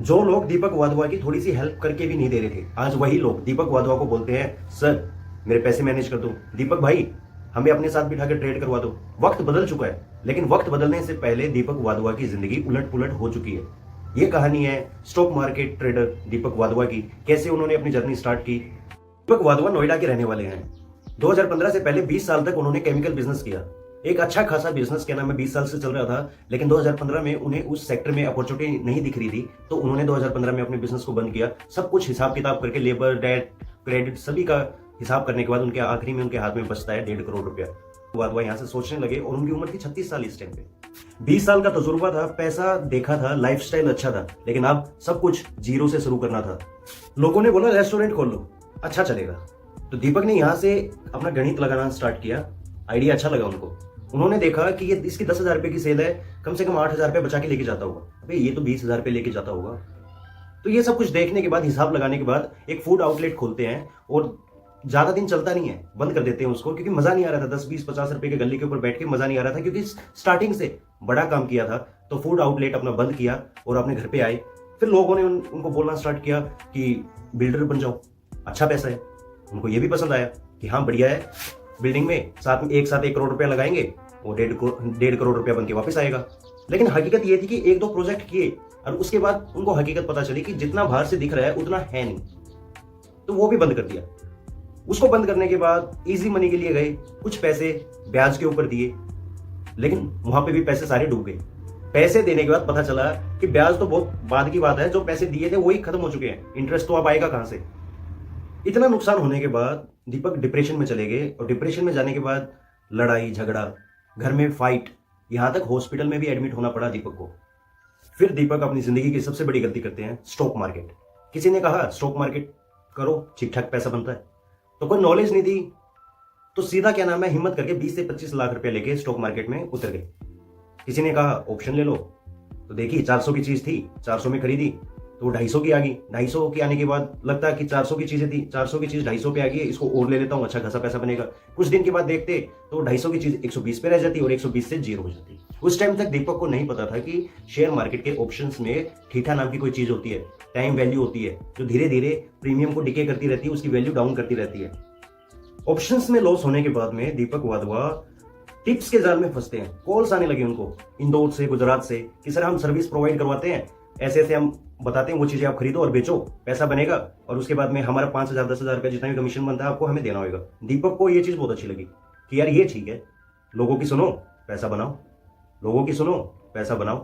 जो लोग दीपक वाधवा की थोड़ी सी हेल्प करके भी नहीं दे रहे थे, आज वही लोग दीपक वाधवा को बोलते हैं सर मेरे पैसे मैनेज कर दो, दीपक भाई हमें अपने साथ बिठा के ट्रेड करवा दो। वक्त बदल चुका है, लेकिन वक्त बदलने से पहले दीपक वाधवा की जिंदगी उलट पुलट हो चुकी है। ये कहानी है स्टॉक मार्केट ट्रेडर दीपक वाधवा की, कैसे उन्होंने अपनी जर्नी स्टार्ट की। दीपक वाधवा नोएडा के रहने वाले हैं। 2015 से पहले 20 साल तक उन्होंने केमिकल बिजनेस किया। एक अच्छा खासा बिजनेस कहना में 20 साल से चल रहा था, लेकिन 2015 में उन्हें उस सेक्टर में अपॉर्चुनिटी नहीं दिख रही थी, तो उन्होंने 2015 में अपने बिजनेस को बंद किया। सब कुछ हिसाब किताब करके लेबर, डेट, क्रेडिट सभी का हिसाब करने के बाद उनके आखिरी में उनके हाथ में बचता है 1.5 करोड़ रुपया। वाधवा यहाँ से सोचने लगे और उनकी उम्र थी 36 साल इस टाइम पे। 20 साल का तजुर्बा था, पैसा देखा था, लाइफस्टाइल अच्छा था, लेकिन अब सब कुछ जीरो से शुरू करना था। लोगों ने बोला रेस्टोरेंट खोल लो, अच्छा चलेगा, तो दीपक ने यहाँ से अपना गणित लगाना स्टार्ट किया। आइडिया अच्छा लगा उनको। उन्होंने देखा कि ये इसकी 10,000 रुपए की सेल है, कम से कम 8,000 रुपए बचा के लेके जाता होगा, अबे ये तो 20,000 रुपए लेके जाता होगा। तो ये सब कुछ देखने के बाद, हिसाब लगाने के बाद एक फूड आउटलेट खोलते हैं और ज्यादा दिन चलता नहीं है, बंद कर देते हैं उसको, क्योंकि मजा नहीं आ रहा था। 10, 20, 50 रुपए के गल्ले के ऊपर बैठ के मजा नहीं आ रहा था, क्योंकि स्टार्टिंग से बड़ा काम किया था। तो फूड आउटलेट अपना बंद किया और अपने घर पे आए। फिर लोगों ने उनको बोलना स्टार्ट किया कि बिल्डर बन जाओ, अच्छा पैसा है। उनको ये भी पसंद आया कि हाँ बढ़िया है, बिल्डिंग में साथ में एक साथ 1 करोड़ रुपया लगाएंगे और 1.5 करोड़ रुपया बन के वापस आएगा। लेकिन हकीकत ये थी कि 1-2 प्रोजेक्ट किए और उसके बाद उनको हकीकत पता चली कि जितना बाहर से दिख रहा है उतना है नहीं, तो वो भी बंद कर दिया। उसको बंद करने के बाद इजी मनी के लिए गए, कुछ पैसे ब्याज के ऊपर दिए, लेकिन वहां पे भी पैसे सारे डूब गए। पैसे देने के बाद पता चला कि ब्याज तो बहुत बाद की बात है, जो पैसे दिए थे वही खत्म हो चुके हैं, इंटरेस्ट तो अब आएगा कहां से। इतना नुकसान होने के बाद दीपक डिप्रेशन में चले गए और डिप्रेशन में जाने के बाद लड़ाई झगड़ा, घर में फाइट, यहां तक हॉस्पिटल में भी एडमिट होना पड़ा दीपक को। फिर दीपक अपनी जिंदगी की सबसे बड़ी गलती करते हैं, स्टॉक मार्केट। किसी ने कहा स्टॉक मार्केट करो, ठीक ठाक पैसा बनता है, तो कोई नॉलेज नहीं थी, तो सीधा क्या नाम है हिम्मत करके 20 से 25 लाख रुपए लेके स्टॉक मार्केट में उतर गए। किसी ने कहा ऑप्शन ले लो, तो देखी 400 की चीज थी, 400 में खरीदी तो 250 की आ गई। 250 की आने के बाद लगता है कि 400 की चीजें थी, 400 की चीज 250 पे आ गई है, इसको और ले लेता हूँ, अच्छा खासा पैसा बनेगा। कुछ दिन के बाद देखते तो 250 की चीज 120 पे रह जाती और 120 से जीरो हो जाती। उस टाइम तक दीपक को नहीं पता था कि शेयर मार्केट के ऑप्शंस में ठीठा नाम की कोई चीज होती है, टाइम वैल्यू होती है, जो धीरे धीरे प्रीमियम को डिके करती रहती है, उसकी वैल्यू डाउन करती रहती है। ऑप्शंस में लॉस होने के बाद में दीपक वाधवा टिप्स के जाल में फंसते हैं। कॉल्स आने लगे उनको इंदौर से, गुजरात से, कि सर हम सर्विस प्रोवाइड करवाते हैं, ऐसे ऐसे हम बताते हैं वो चीजें आप खरीदो और बेचो, पैसा बनेगा, और उसके बाद में हमारा 5,000 10,000 रुपया जितना भी कमीशन बनता है आपको हमें देना होगा। दीपक को ये चीज बहुत अच्छी लगी कि यार ये ठीक है, लोगों की सुनो पैसा बनाओ, लोगों की सुनो पैसा बनाओ।